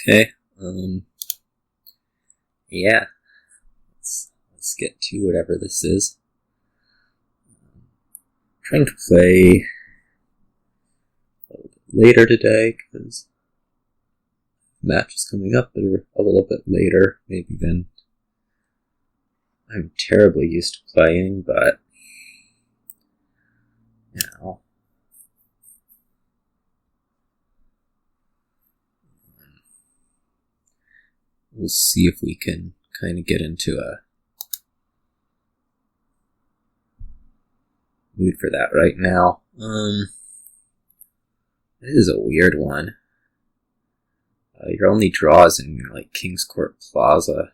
Okay. Yeah. Let's get to whatever this is. I'm trying to play a little bit later today because match is coming up that are a little bit later, maybe than I'm terribly used to playing, but you know. We'll see if we can kind of get into a mood for that right now. It is a weird one. Your only draws in like King's Court Plaza.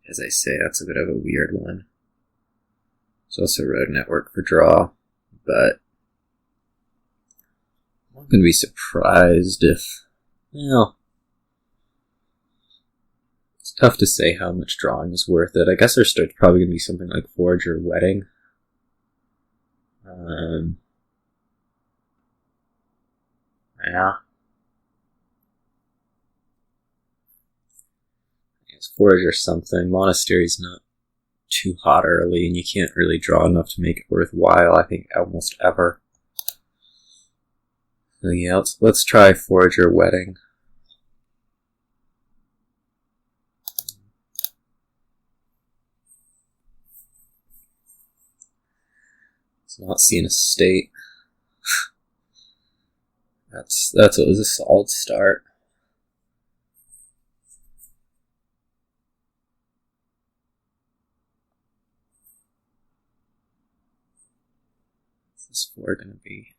As I say, that's a bit of a weird one. There's also Road Network for draw, but I'm not going to be surprised if, it's tough to say how much drawing is worth it. I guess there's probably going to be something like Forager Wedding. Yeah. It's Forager something. Monastery's not too hot early, and you can't really draw enough to make it worthwhile, I think, almost ever. So yeah, let's try Forager Wedding. It's not seeing a state. That's what was a solid start. What's this 4 gonna be?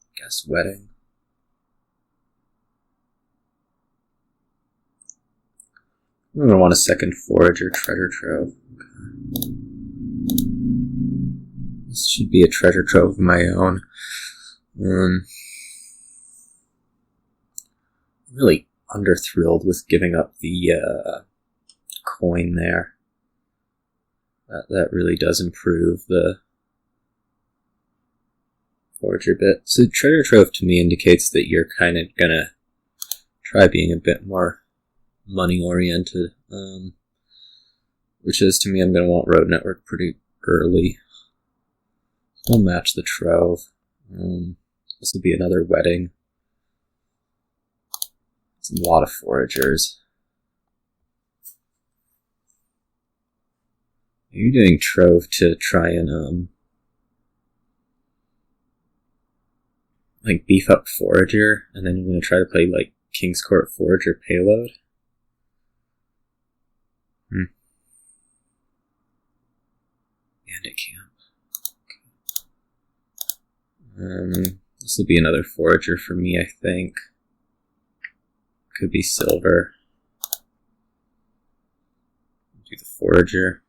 I guess Wedding. I'm gonna want a second Forager Treasure Trove. Okay. This should be a treasure trove of my own. I'm really underthrilled with giving up the coin there. That really does improve the Forager bit. So treasure trove to me indicates that you're kind of gonna try being a bit more money oriented, which is to me I'm gonna want Road Network pretty early. We'll match the trove. This will be another Wedding. It's a lot of Foragers. Are you doing trove to try and like beef up Forager, and then you're gonna try to play like King's Court Forager Payload? Bandit Camp. This will be another Forager for me, I think. Could be silver. Do the Forager.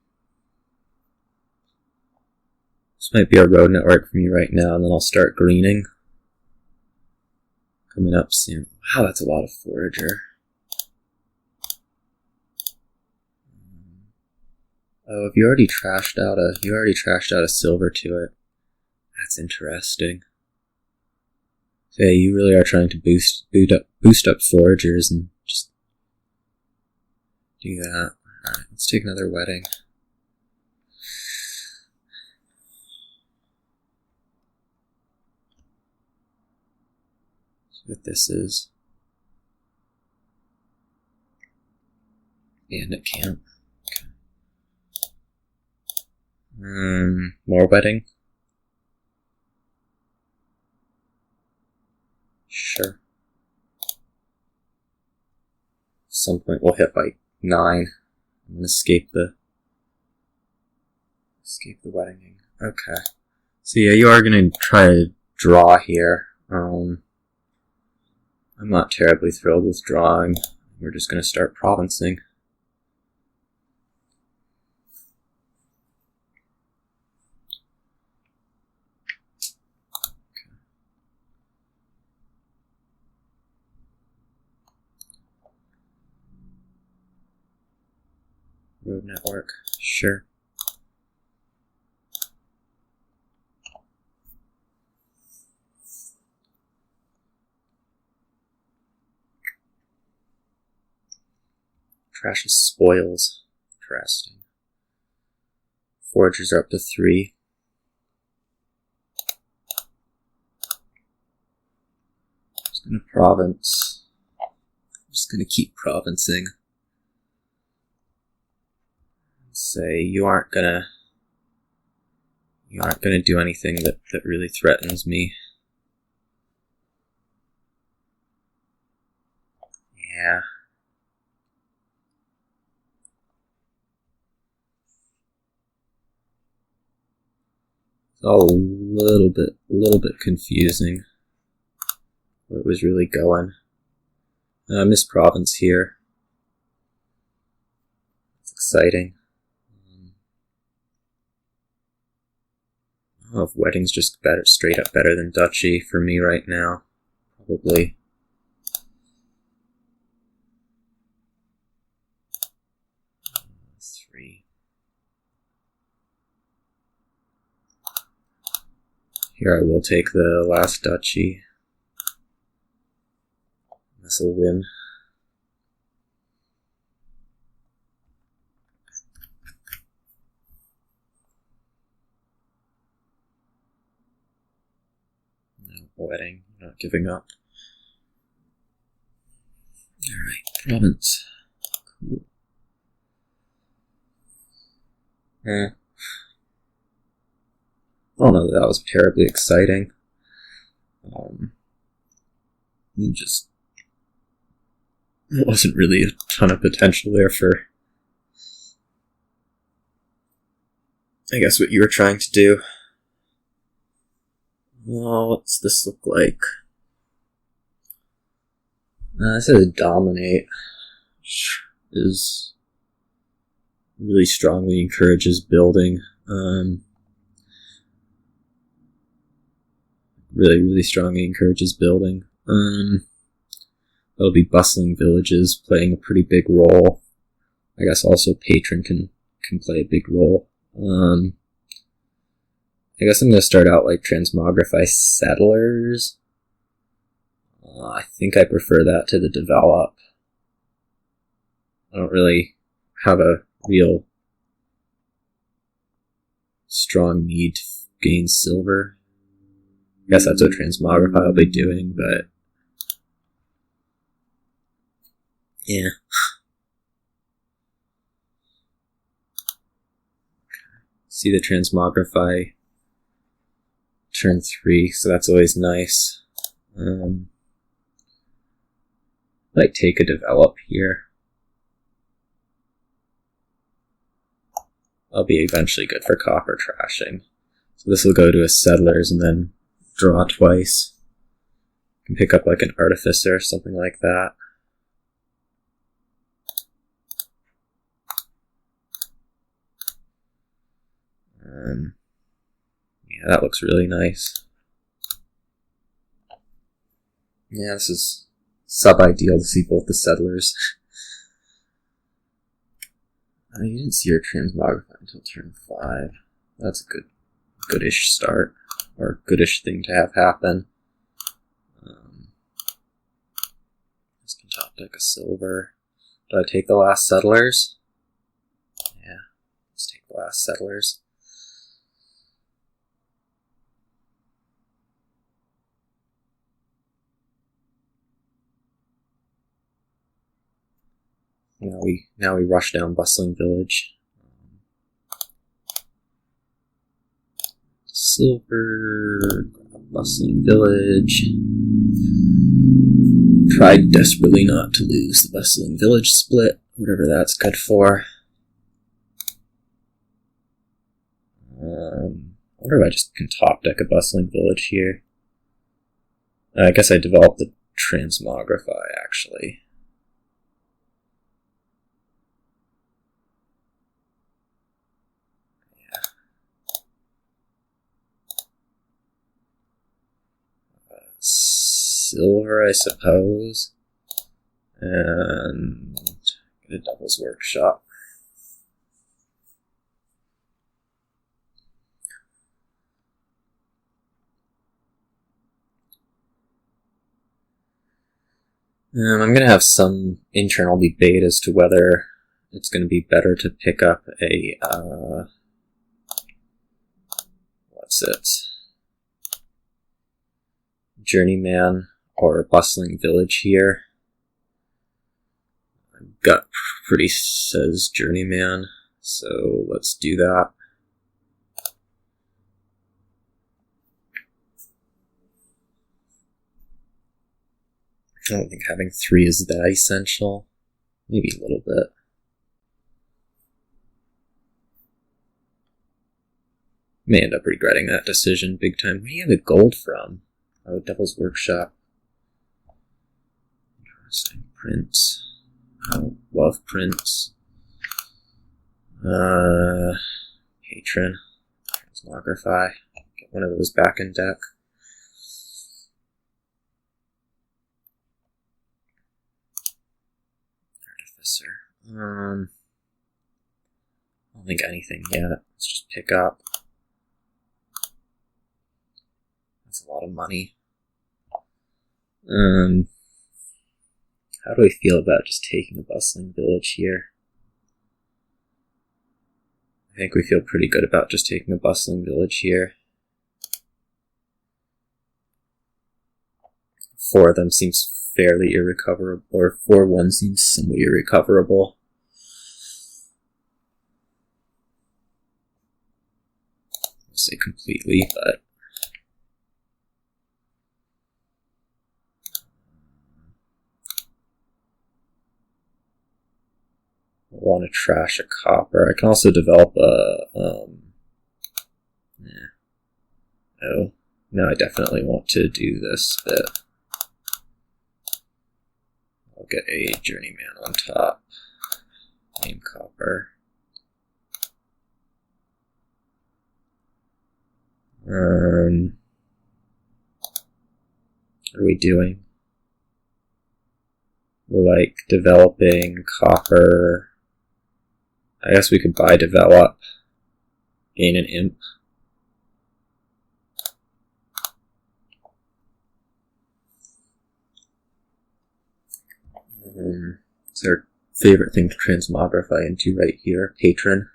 This might be a Road Network for me right now, and then I'll start greening. Coming up soon. Wow, that's a lot of Forager. Oh, if you already trashed out a silver to it. That's interesting. So yeah, you really are trying to boost up Foragers and just do that. Alright, let's take another Wedding. See what this is. Bandit Camp. Okay. More Wedding. Sure. At some point we'll hit like 9 and escape the wedding. Okay. So yeah, you are gonna try to draw here. I'm not terribly thrilled with drawing. We're just gonna start provincing. Road Network, sure. Trash is spoils. Interesting. Foragers are up to 3. Just gonna province. I'm just gonna keep provincing. Say you aren't gonna do anything that really threatens me. Yeah. It's all a little bit confusing where it was really going. Miss Province here. It's exciting. I don't know if Wedding's just straight up better than Duchy for me right now. Probably. Here I will take the last duchy. This will win. No wedding, not giving up. Alright, province. Cool. I don't know that was terribly exciting. Just wasn't really a ton of potential there for, I guess, what you were trying to do. Well, what's this look like? This is a dominate, which is really strongly encourages building. Really strongly encourages building. That'll be bustling villages playing a pretty big role. I guess also patron can play a big role. I guess I'm going to start out like transmogrify settlers. I think I prefer that to the develop. I don't really have a real strong need to gain silver. I guess that's what transmogrify will be doing, but yeah. See the transmogrify turn 3, so that's always nice. Might take a develop here. That'll be eventually good for copper trashing. So this will go to a settlers and then draw twice. You can pick up like an artificer or something like that. Yeah, that looks really nice. Yeah, this is sub-ideal to see both the settlers. You didn't see your transmogrify until turn 5. That's a goodish start, or goodish thing to have happen. This can top deck a silver. Do I take the last settlers? Yeah, let's take the last settlers. Now we rush down bustling village. Silver, bustling village. Tried desperately not to lose the bustling village split, whatever that's good for. I wonder if I just can top deck a bustling village here. I guess I developed the transmogrify actually. Silver, I suppose, and get a Devil's Workshop. I'm going to have some internal debate as to whether it's going to be better to pick up a, journeyman or a bustling village here. My gut pretty says journeyman, so let's do that. I don't think having 3 is that essential. Maybe a little bit. May end up regretting that decision big time. Where do you get the gold from? Oh, Devil's Workshop. Interesting. Prints. Oh, love prints. Patron. Transmogrify. Get one of those back in deck. Artificer. I don't think anything yet. Let's just pick up. That's a lot of money. How do I feel about just taking a bustling village here? I think we feel pretty good about just taking a bustling village here. 4 of them seems fairly irrecoverable, or 4-1 seems somewhat irrecoverable. I won't say completely, but I want to trash a copper. I can also develop a, oh, no, I definitely want to do this bit. I'll get a journeyman on top. Name copper. What are we doing? We're like developing copper. I guess we could buy develop. Gain an imp. It's our favorite thing to transmogrify into right here. Patron.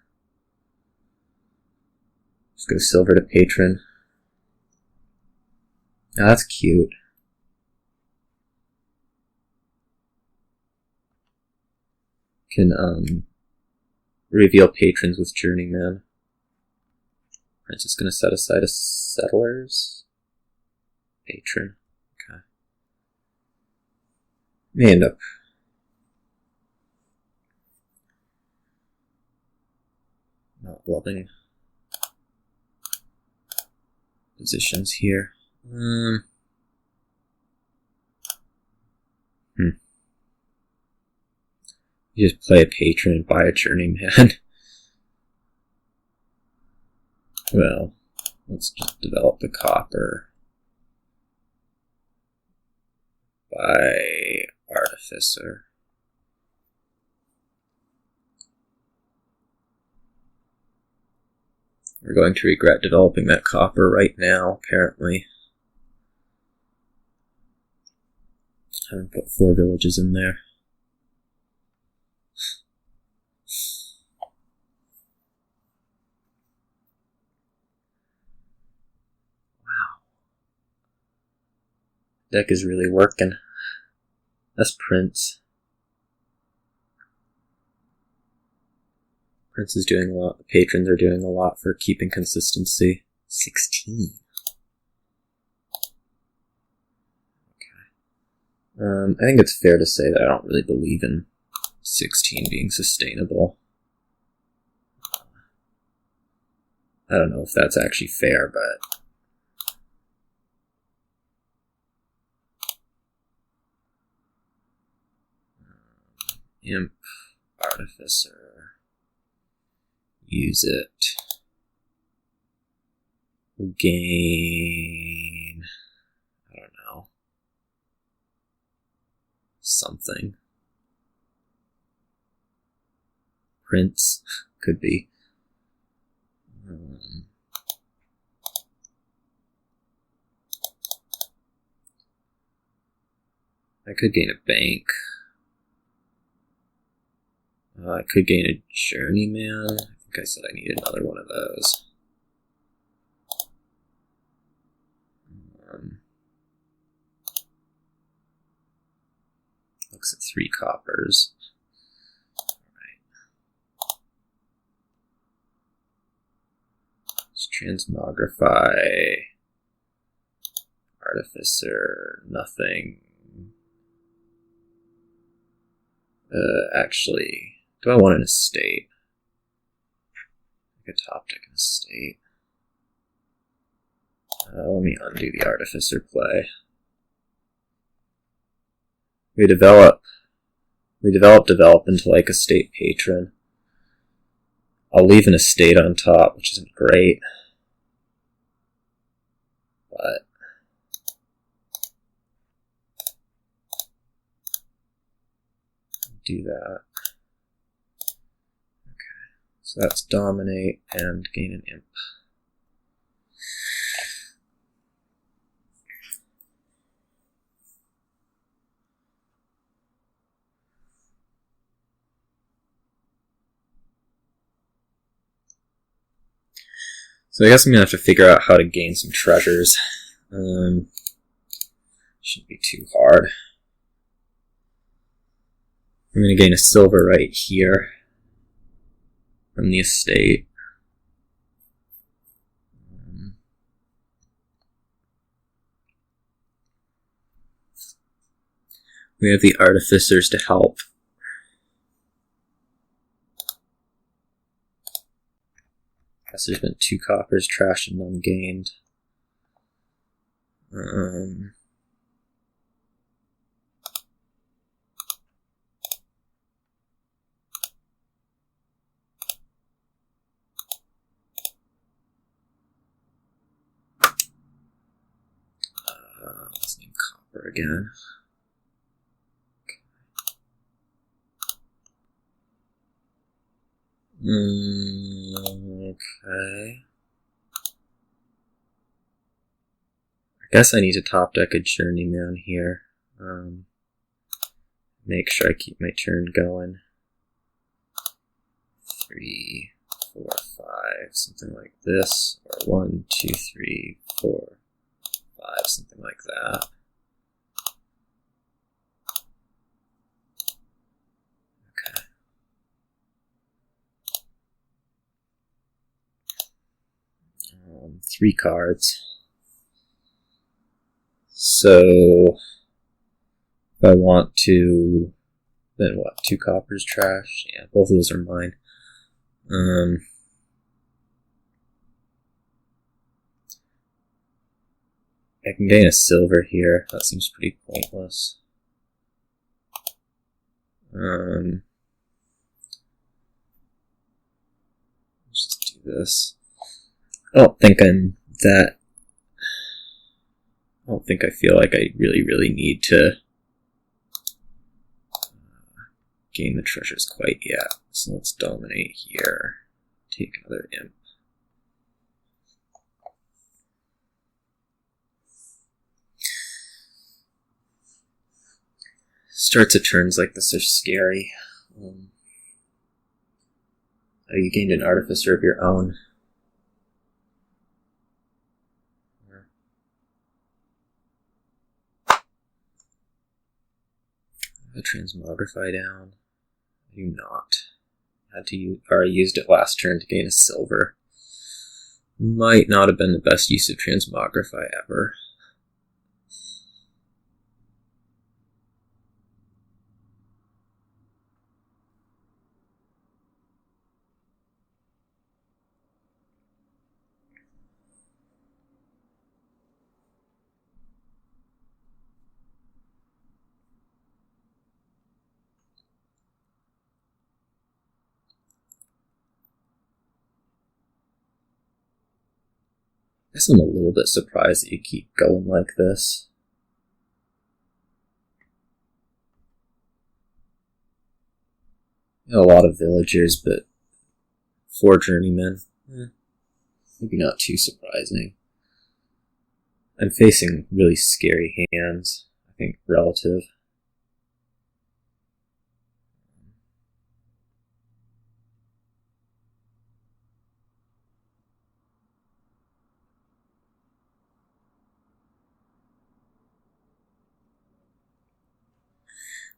Just go silver to patron. Oh, that's cute. Can reveal patrons with journeyman. Prince is going to set aside a settlers. Patron. Okay. May end up not loving positions here. You just play a patron and buy a journeyman. Well, let's just develop the copper. Buy artificer. We're going to regret developing that copper right now, apparently. Haven't put 4 villages in there. Wow. Deck is really working. That's Prince. Prince is doing a lot. The patrons are doing a lot for keeping consistency. 16. Okay. I think it's fair to say that I don't really believe in 16 being sustainable. I don't know if that's actually fair, but imp, artificer, use it, gain, I don't know, something. Prince, could be. I could gain a bank. I could gain a journeyman. I think I said I need another one of those. Looks at 3 coppers. Alright. Let's transmogrify. Artificer, nothing. Actually, do I want an estate? Like a top deck an estate. Let me undo the artificer play. We develop into like a state patron. I'll leave an estate on top, which isn't great. But do that. Okay. So that's dominate and gain an imp. So I guess I'm going to have to figure out how to gain some treasures. Shouldn't be too hard. I'm going to gain a silver right here from the estate. We have the artificers to help. Guess there's been 2 coppers trashed and none gained. Let's name copper again. Okay. I guess I need to top deck a journeyman here. Make sure I keep my turn going. 3, 4, 5, something like this. Or 1, 2, 3, 4, 5, something like that. Okay. 3 cards. So if I want to, then what? 2 coppers trash? Yeah, both of those are mine. I can gain a silver here. That seems pretty pointless. Let's just do this. I don't think I feel like I really need to gain the treasures quite yet. So let's dominate here. Take another imp. Starts of turns like this are scary. You gained an artificer of your own. The transmogrify down. I do not. I used it last turn to gain a silver. Might not have been the best use of transmogrify ever. I guess I'm a little bit surprised that you keep going like this. A lot of villagers, but 4 journeymen. Maybe not too surprising. I'm facing really scary hands, I think, relative.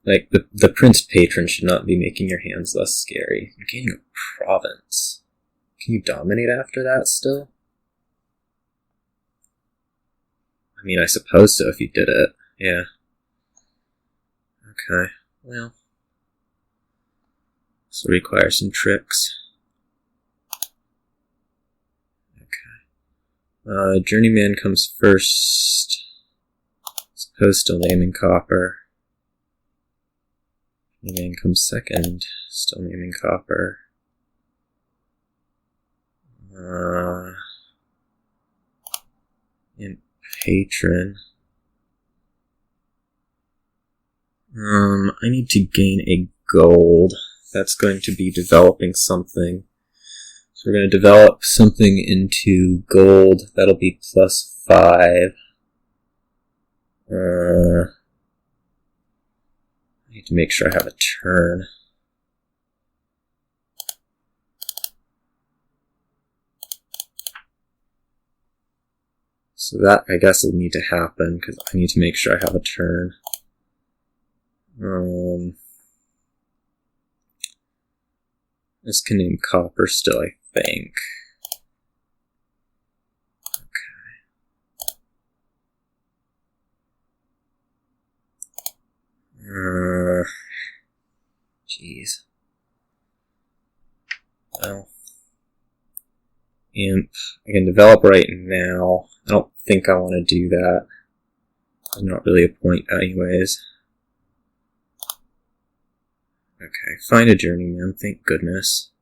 Like, the prince patron should not be making your hands less scary. You're gaining a province. Can you dominate after that still? I mean, I suppose so if you did it. Yeah. Okay, well. This will require some tricks. Okay. Journeyman comes first. Suppose still naming copper. Journeyman comes second. Still naming copper. And patron. I need to gain a gold. That's going to be developing something. So we're going to develop something into gold. That'll be +5. I need to make sure I have a turn. So that, I guess, will need to happen, because I need to make sure I have a turn. This can name copper still, I think. Okay. Jeez. Well. Imp. I can develop right now. I don't think I want to do that. There's not really a point anyways. Okay, find a journeyman, thank goodness.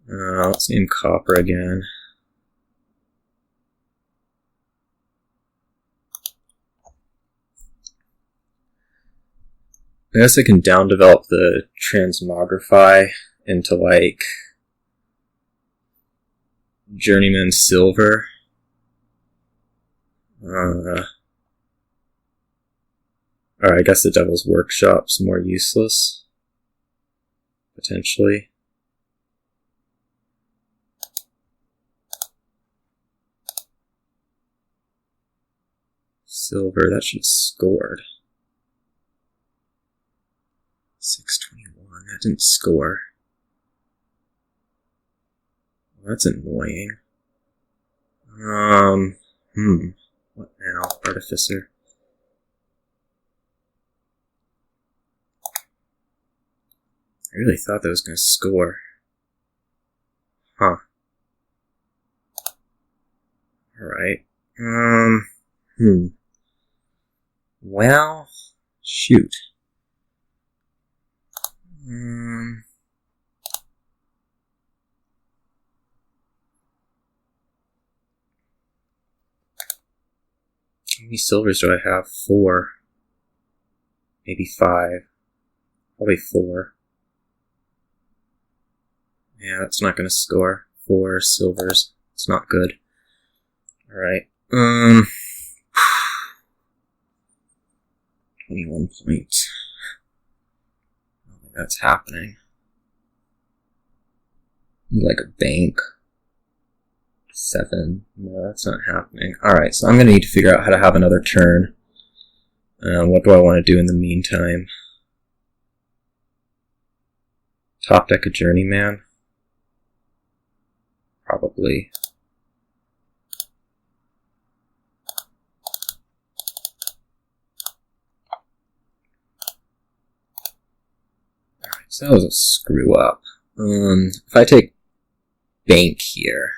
Let's name copper again. I guess I can down develop the transmogrify into like journeyman silver. Or I guess the Devil's Workshop's more useless. Potentially. Silver, that should have scored. 621, that didn't score. Well, that's annoying. What now? Artificer. I really thought that was going to score. Huh. Alright. Well, shoot. How many silvers do I have? 4. Maybe 5. Probably 4. Yeah, that's not going to score. 4 silvers. It's not good. Alright. 21 points. I don't think that's happening. You like a bank. 7. No, that's not happening. Alright, so I'm going to need to figure out how to have another turn. What do I want to do in the meantime? Top deck a journeyman? Probably. Alright, so that was a screw up. If I take bank here,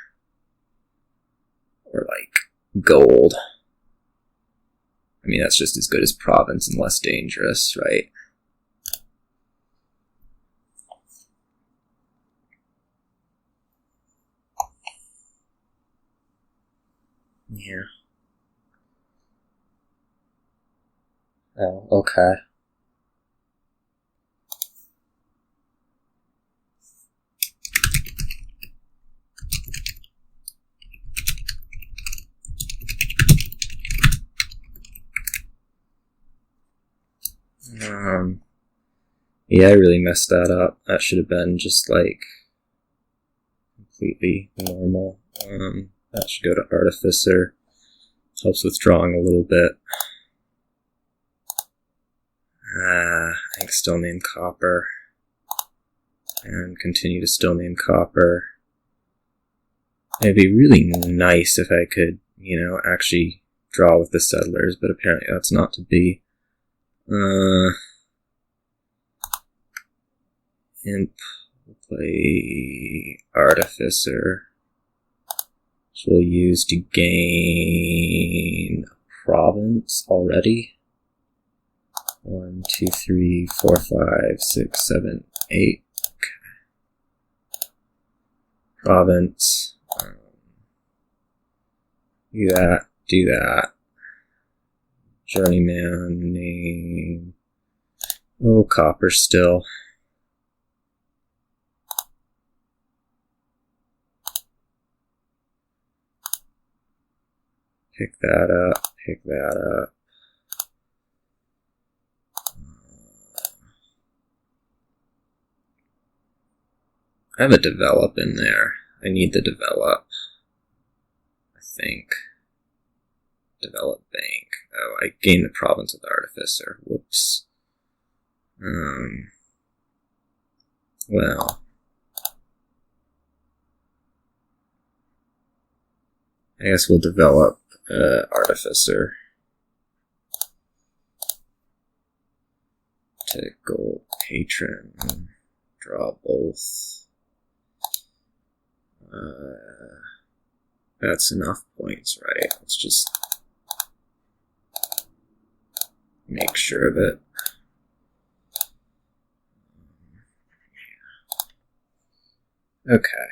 or like gold, I mean that's just as good as province and less dangerous, right? Yeah. Oh, okay. Yeah, I really messed that up. That should have been just like completely normal. That should go to Artificer. Helps with drawing a little bit. still name copper. And continue to still name copper. It'd be really nice if I could, actually draw with the settlers, but apparently that's not to be. Imp, we'll play Artificer, which we'll use to gain a province already. 1, 2, 3, 4, 5, 6, 7, 8. Province. Do that. Journeyman name. Oh, copper still. Pick that up. I have a develop in there. I need the develop. I think. Develop bank. Oh, I gained the province with Artificer. Whoops. Well. I guess we'll develop Artificer. To gold patron. Draw both. That's enough points, right? Let's just make sure of it. Okay.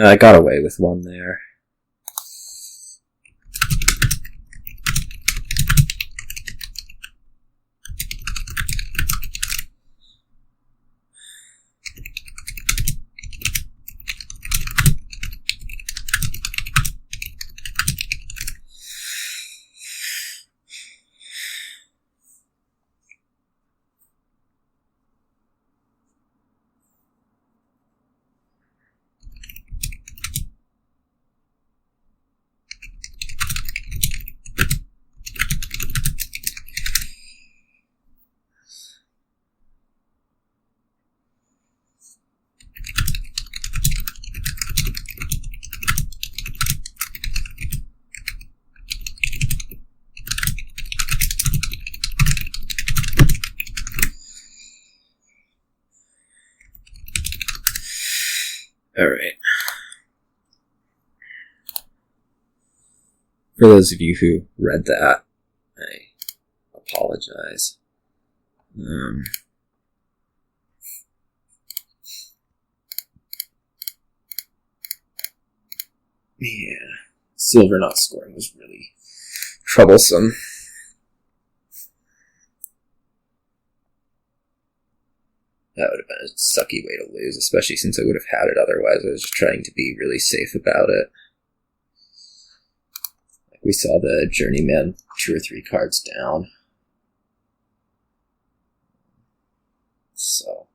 I got away with one there. Alright. For those of you who read that, I apologize. Yeah, silver not scoring was really troublesome. That would have been a sucky way to lose, especially since I would have had it otherwise. I was just trying to be really safe about it. Like we saw the journeyman 2 or 3 cards down. So...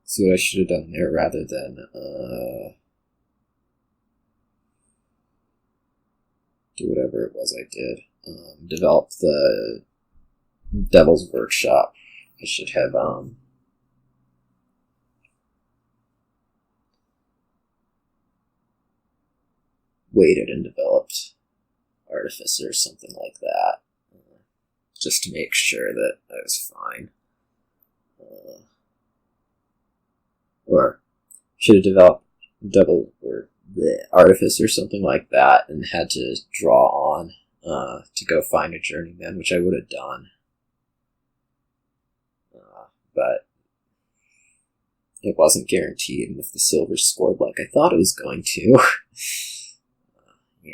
So what I should have done there rather than do whatever it was I did. Develop the Devil's Workshop. I should have waited and developed Artificer or something like that. Just to make sure that I was fine. Or should have developed the Artificer or something like that and had to draw on to go find a journeyman, which I would have done. But it wasn't guaranteed, and if the silver scored like I thought it was going to, yeah.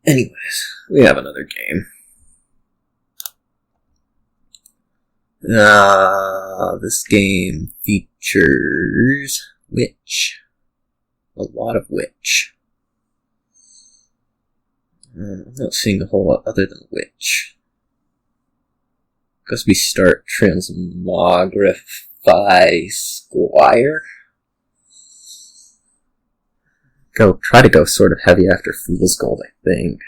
Anyways, we have another game. This game features witch. A lot of witch. I'm not seeing a whole lot other than which. Guess we start transmogrify squire. Try to go sort of heavy after fool's gold, I think.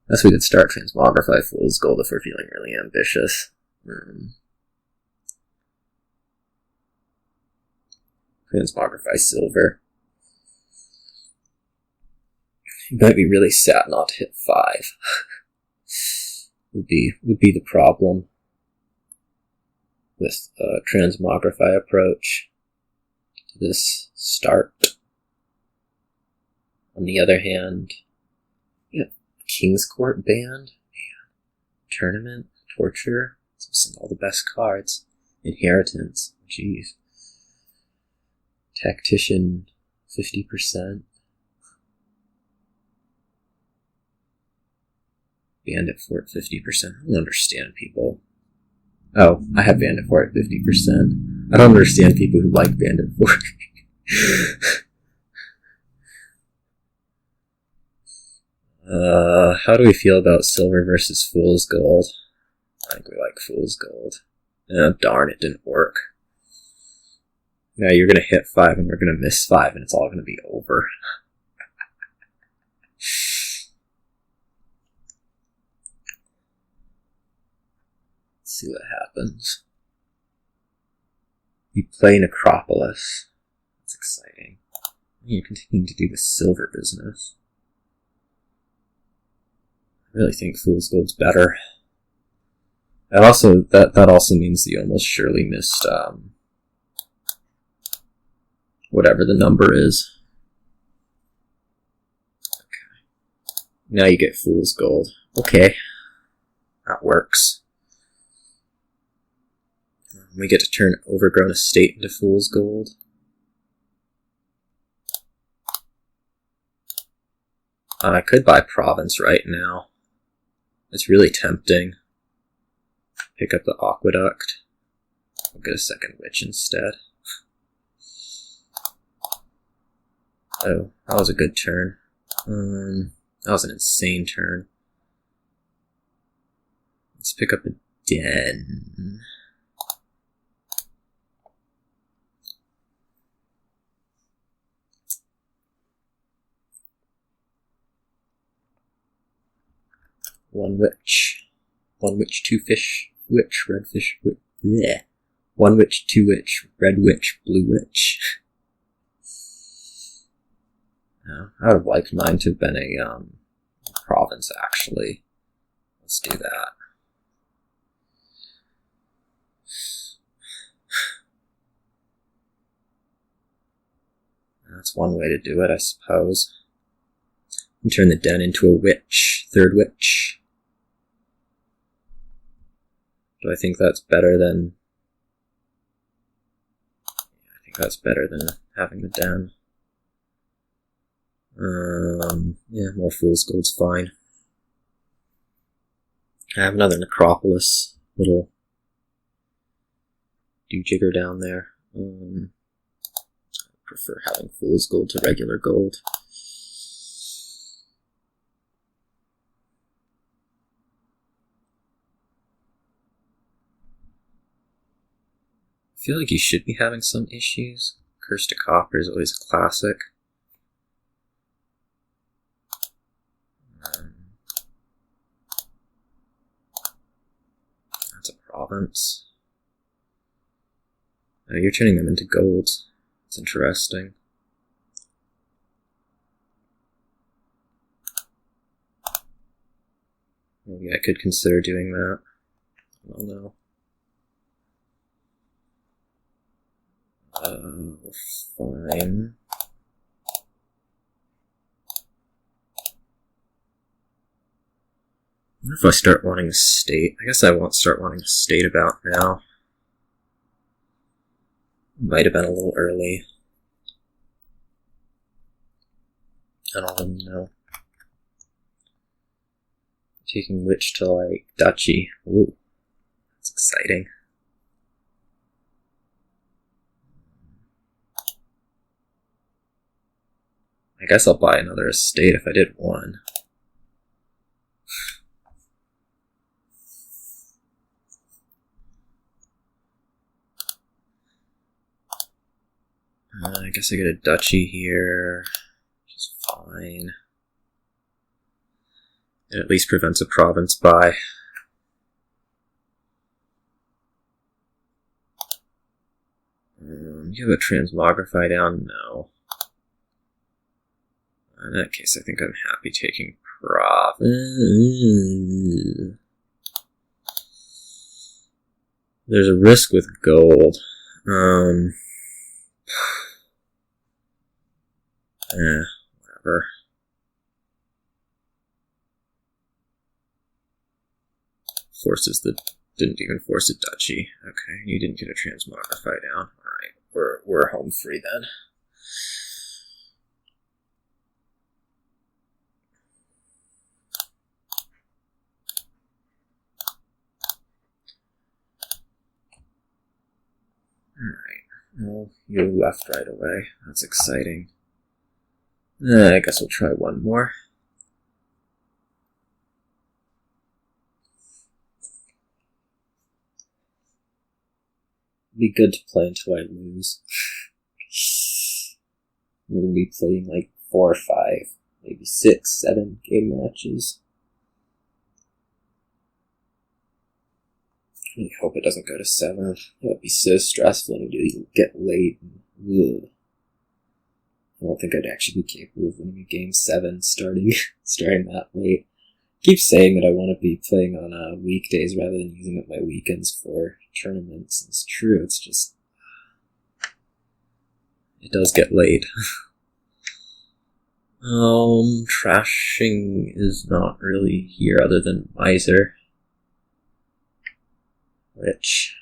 Guess we could start transmogrify fool's gold if we're feeling really ambitious. Transmogrify silver. You might be really sad not to hit 5. would be the problem with a transmogrify approach to this start. On the other hand, King's Court band, tournament, torture, it's missing all the best cards. Inheritance, jeez. Tactician, 50%. Bandit Fort, 50%. I don't understand people. Oh, I have Bandit Fort at 50%. I don't understand people who like Bandit Fort. How do we feel about silver versus fool's gold? I think we like fool's gold. Oh, darn, it didn't work. Now you're gonna hit 5 and we're gonna miss 5 and it's all gonna be over. Let's see what happens. You play Necropolis. That's exciting. You're continuing to do the silver business. I really think fool's gold's better. And also, that also means that you almost surely missed whatever the number is. Okay. Now you get fool's gold. Okay. That works. We get to turn overgrown estate into fool's gold. I could buy province right now. It's really tempting. Pick up the aqueduct. I'll get a second witch instead. Oh, that was a good turn. That was an insane turn. Let's pick up a den. One witch, 2 fish, witch, red fish, witch, bleh. 1 witch, 2 witch, red witch, blue witch. No, I would have liked mine to have been a province, actually. Let's do that. That's one way to do it, I suppose. And turn the den into a witch, 3rd witch. Do I think that's better than... I think that's better than having the den. Yeah, more fool's gold's fine. I have another necropolis, little do-jigger down there. I prefer having fool's gold to regular gold. I feel like you should be having some issues. Curse to Copper is always a classic. That's a province. Oh, you're turning them into gold. It's interesting. Maybe I could consider doing that. I don't know. Fine. I wonder if I start wanting a state. I guess I won't start wanting a state about now. Might have been a little early. I don't really know. Taking witch to, like, duchy. Ooh. That's exciting. I guess I'll buy another estate if I did one. I guess I get a duchy here, which is fine. It at least prevents a province buy. You have a transmogrify down? No. In that case, I think I'm happy taking province. There's a risk with gold. Whatever. Forces the... Didn't even force a duchy. Okay, you didn't get a transmogrify down. Alright, we're home free then. Alright, well, you left right away. That's exciting. I guess we'll try one more. It'd be good to play until I lose. We're going to be playing like 4 or 5, maybe 6, 7 game matches. I really hope it doesn't go to 7. That would be so stressful to do. Get late. Ugh. I don't think I'd actually be capable of winning a game 7 starting that late. I keep saying that I want to be playing on weekdays rather than using up my weekends for tournaments. It's true, it's just... It does get late. Trashing is not really here other than Miser. Which...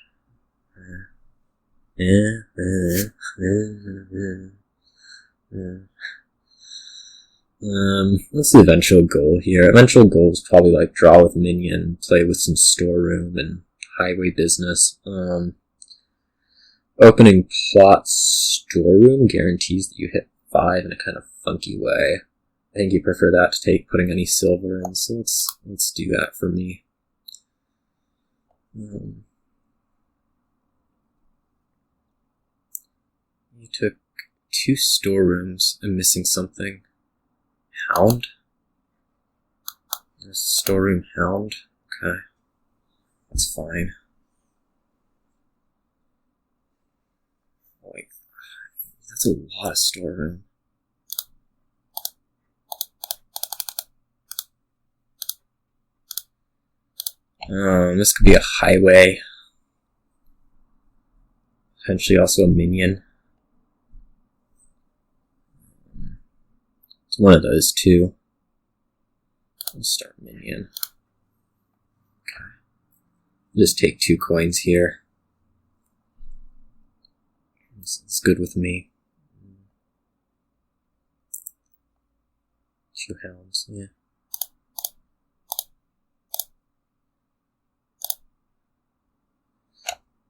What's the eventual goal here? Eventual goal is probably like draw with minion, play with some storeroom and highway business. Opening plot storeroom guarantees that you hit 5 in a kind of funky way. I think you prefer that to take putting any silver in, so let's do that for me. You took 2 storerooms. I'm missing something. Hound? There's a storeroom hound? Okay. That's fine. Like, that's a lot of storeroom. This could be a highway. Potentially also a minion. It's one of those two. Let's start minion. Okay. Just take 2 coins here. It's good with me. 2 hounds, yeah.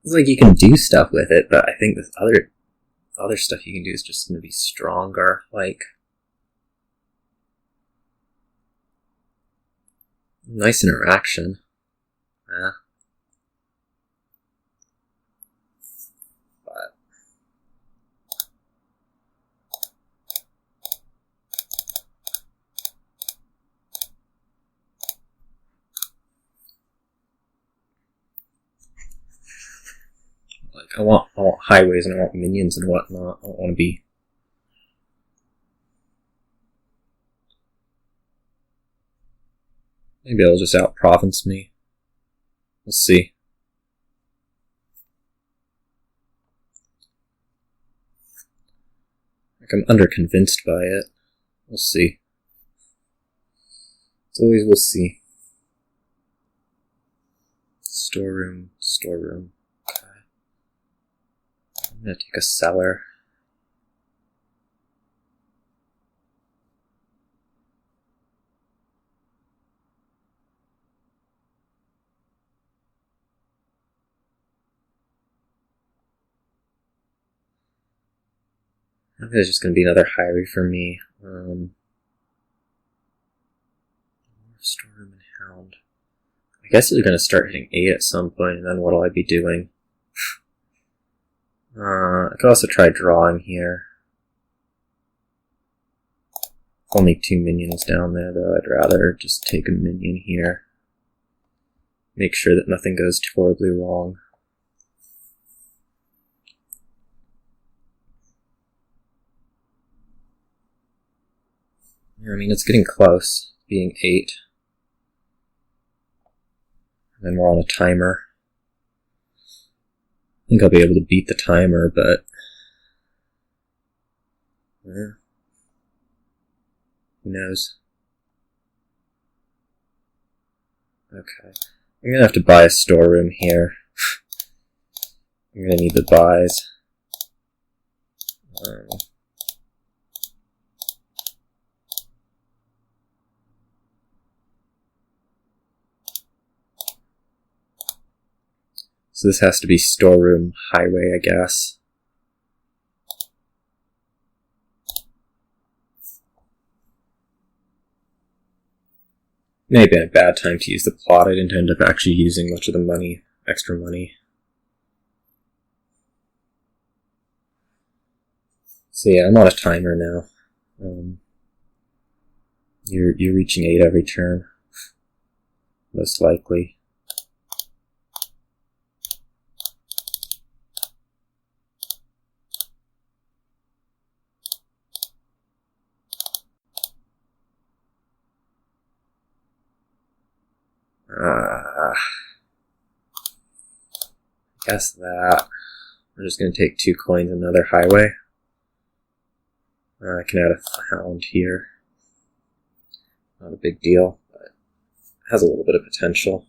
It's like you can do stuff with it, but I think this other stuff you can do is just going to be stronger. Like, nice interaction. Yeah. But like I want highways and I want minions and whatnot. I don't want to be... Maybe it'll just out-province me. We'll see. Like, I'm under-convinced by it. We'll see. It's always we'll see. Storeroom. Okay. I'm gonna take a cellar. I think there's just going to be another highway for me. Storeroom and hound. I guess they're going to start hitting 8 at some point, and then what'll I be doing? I could also try drawing here. Only 2 minions down there, though. I'd rather just take a minion here. Make sure that nothing goes horribly wrong. I mean, it's getting close, being 8. And then we're on a timer. I think I'll be able to beat the timer, but... who knows? Okay. I'm gonna have to buy a storeroom here. I'm gonna need the buys. So this has to be storeroom highway, I guess. Maybe a bad time to use the plot. I didn't end up actually using much of the money, extra money. So yeah, I'm on a timer now. You're reaching 8 every turn, most likely. Guess that. We're just going to take 2 coins, another highway. I can add a hound here. Not a big deal, but it has a little bit of potential.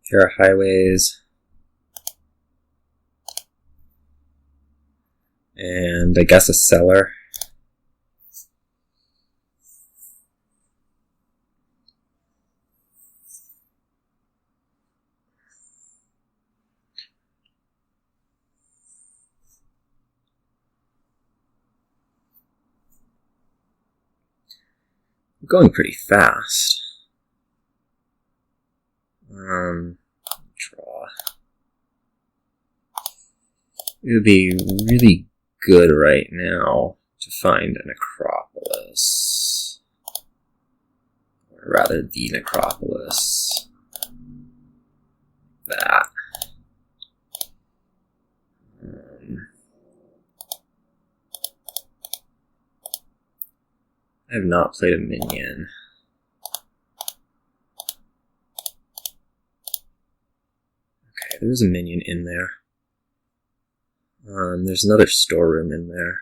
Here are highways. And I guess a cellar. I'm going pretty fast. Draw. It would be really good right now to find a necropolis. Or rather, the necropolis. That. I have not played a minion. Okay, there's a minion in there. There's another storeroom in there.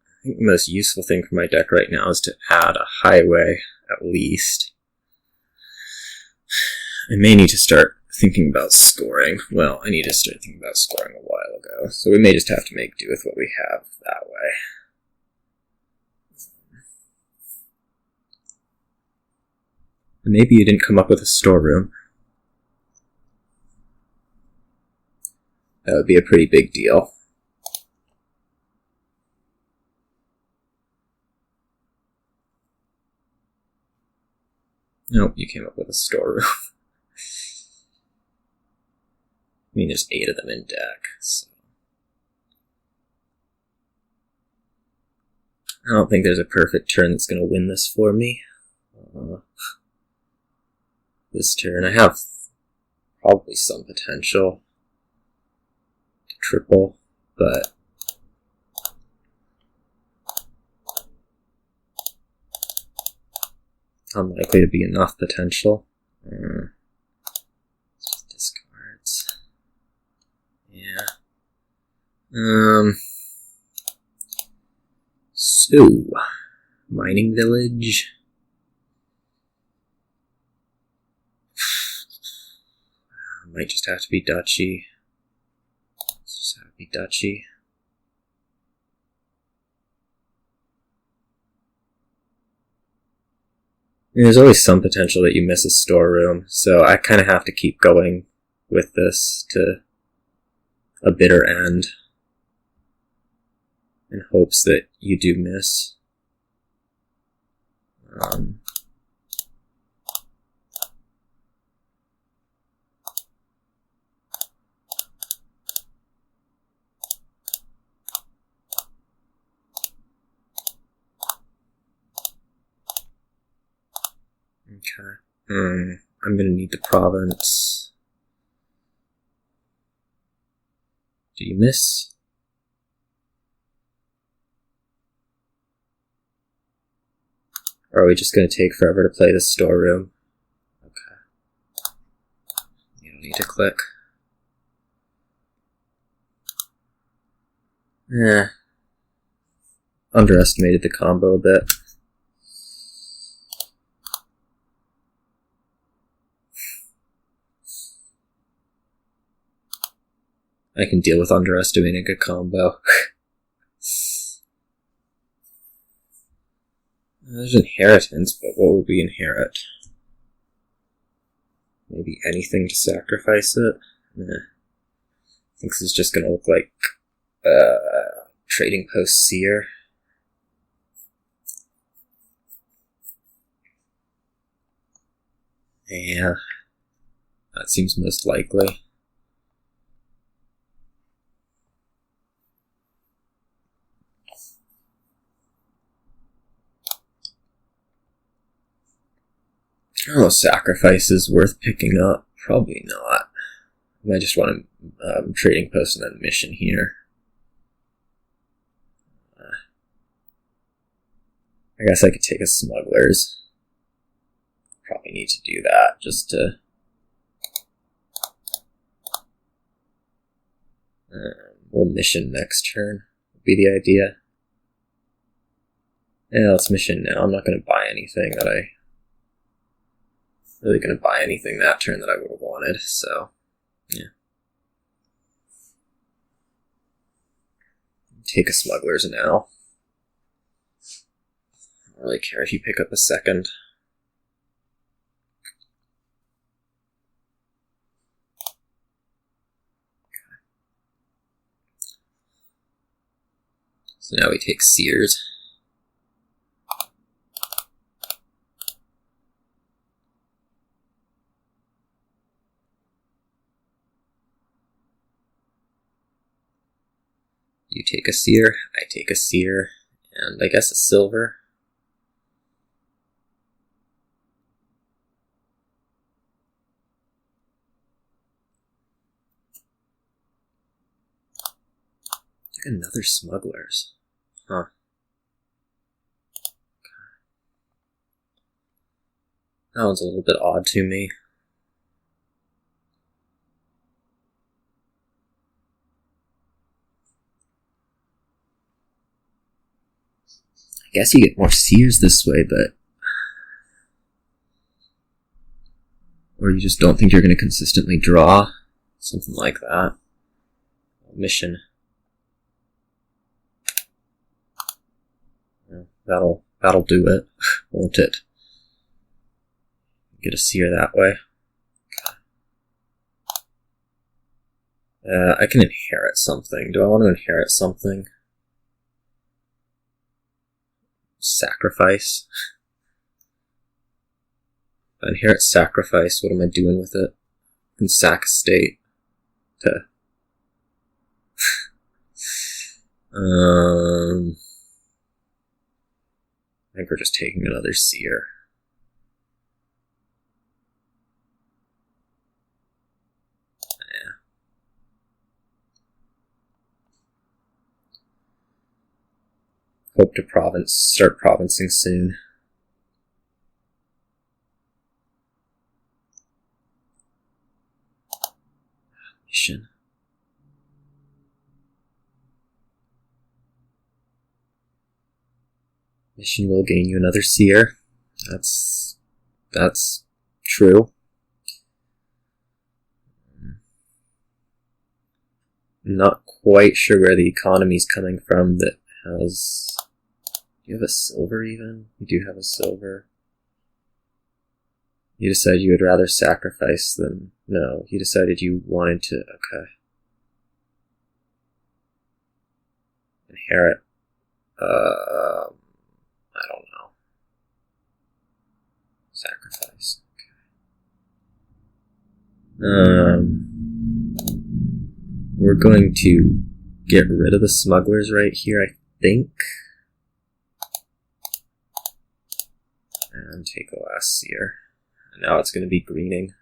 I think the most useful thing for my deck right now is to add a highway, at least. I may need to start thinking about scoring. Well, I need to start thinking about scoring a while ago, so we may just have to make do with what we have that way. Maybe you didn't come up with a storeroom. That would be a pretty big deal. Nope, you came up with a storeroom. I mean, there's 8 of them in deck, so... I don't think there's a perfect turn that's going to win this for me. This turn, I have probably some potential to triple, but unlikely to be enough potential. Discards. Yeah. So, mining village. might just have to be duchy. Just have to be duchy. There's always some potential that you miss a storeroom, so I kind of have to keep going with this to a bitter end in hopes that you do miss. Okay. I'm gonna need the province. Do you miss? Or are we just gonna take forever to play the storeroom? Okay. You don't need to click. Underestimated the combo a bit. I can deal with underestimating a combo. There's inheritance, but what would we inherit? Maybe anything to sacrifice it? Nah. I think this is just gonna look like trading post seer. Yeah, that seems most likely. Oh, sacrifice is worth picking up. Probably not. I just want to trading post and then mission here. I guess I could take a smugglers. Probably need to do that just to... we'll mission next turn, would be the idea. Yeah, let's mission now. I'm not going to buy anything that I... really going to buy anything that turn that I would have wanted, so... yeah. Take a smugglers now. I don't really care if you pick up a second. So now we take Sears. You take a seer, I take a seer, and I guess a silver. Another smugglers. Huh. That one's a little bit odd to me. I guess you get more seers this way, but... or you just don't think you're going to consistently draw. Something like that. Mission. That'll do it, won't it? Get a seer that way. I can inherit something. Do I want to inherit something? Sacrifice. If I inherit sacrifice, what am I doing with it? I can sack a state to... I think we're just taking another seer. Yeah. Hope to start provincing soon. Mission. Mission will gain you another seer. That's true. not quite sure where the economy's coming from that has... Do you have a silver even? You do have a silver. You decided you would rather sacrifice than... No, you decided you wanted to... Okay. Inherit. I don't know. Sacrifice. Okay. We're going to get rid of the smugglers right here, I think. And take a last seer. And now it's going to be greening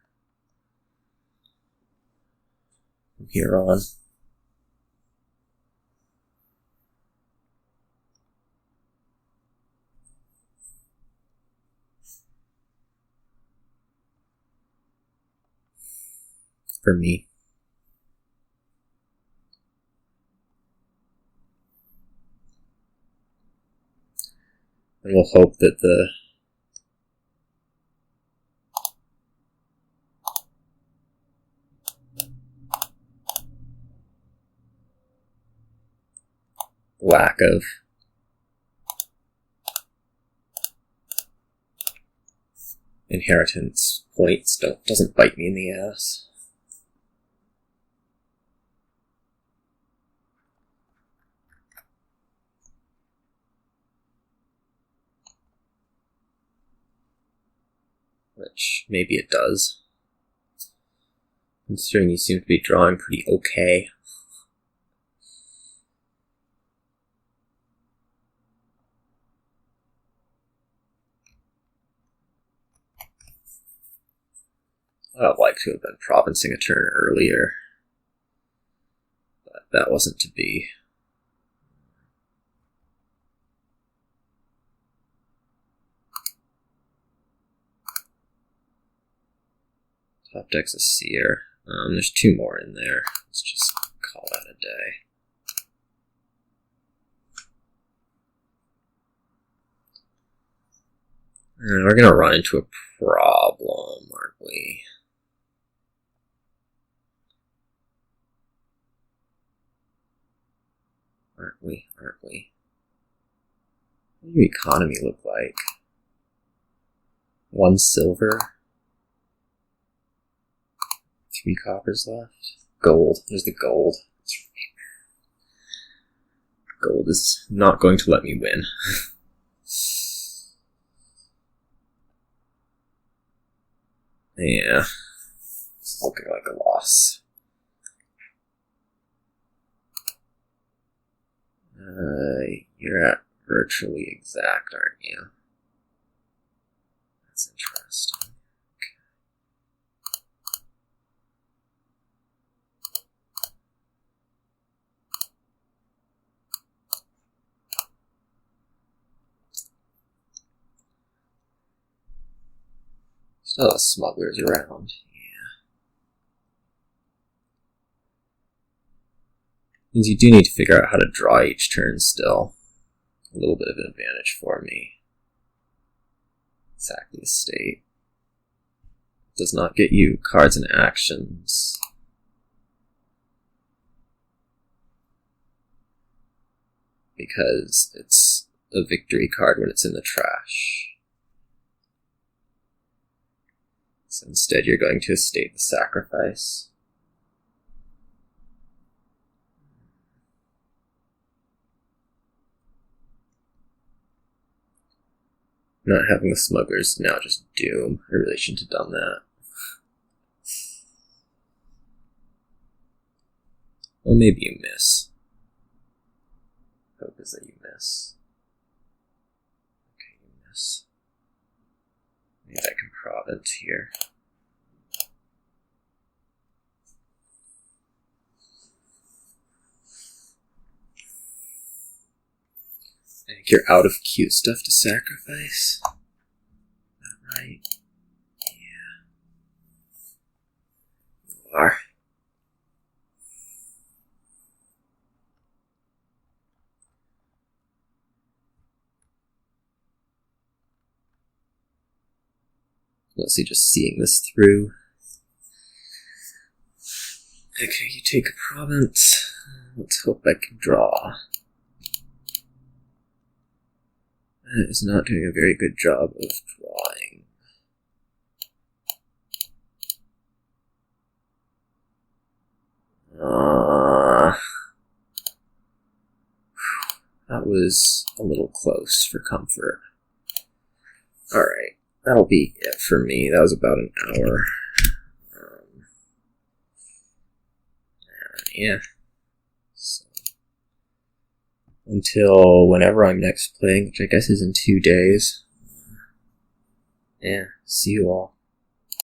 from here on. For me. And we'll hope that the lack of inheritance points doesn't bite me in the ass. Which maybe it does. Considering you seem to be drawing pretty okay. I'd like to have been provincing a turn earlier, but that wasn't to be. Top deck's a seer. There's two more in there. Let's just call that a day. And we're gonna run into a problem, aren't we? Aren't we? What does your economy look like? 1 silver? 3 coppers left? Gold. There's the gold. That's right. Gold is not going to let me win. Yeah. It's looking like a loss. You're at virtually exact, aren't you? That's interesting. Okay. Still have smugglers around. Means you do need to figure out how to draw each turn still. A little bit of an advantage for me. Sack the estate. Does not get you cards and actions. Because it's a victory card when it's in the trash. So instead you're going to estate the sacrifice. Not having the smugglers now just doom. I really shouldn't have done that. Well, maybe you miss. Hope is that you miss. Okay, you miss. Maybe I can province here. I think you're out of cute stuff to sacrifice. Is that right? Yeah. You are. Mostly just seeing this through. Okay, you take a province. Let's hope I can draw. That is not doing a very good job of drawing. That was a little close for comfort. Alright, that'll be it for me. That was about an hour. Yeah. So, until whenever I'm next playing, which I guess is in 2 days. Yeah, see you all.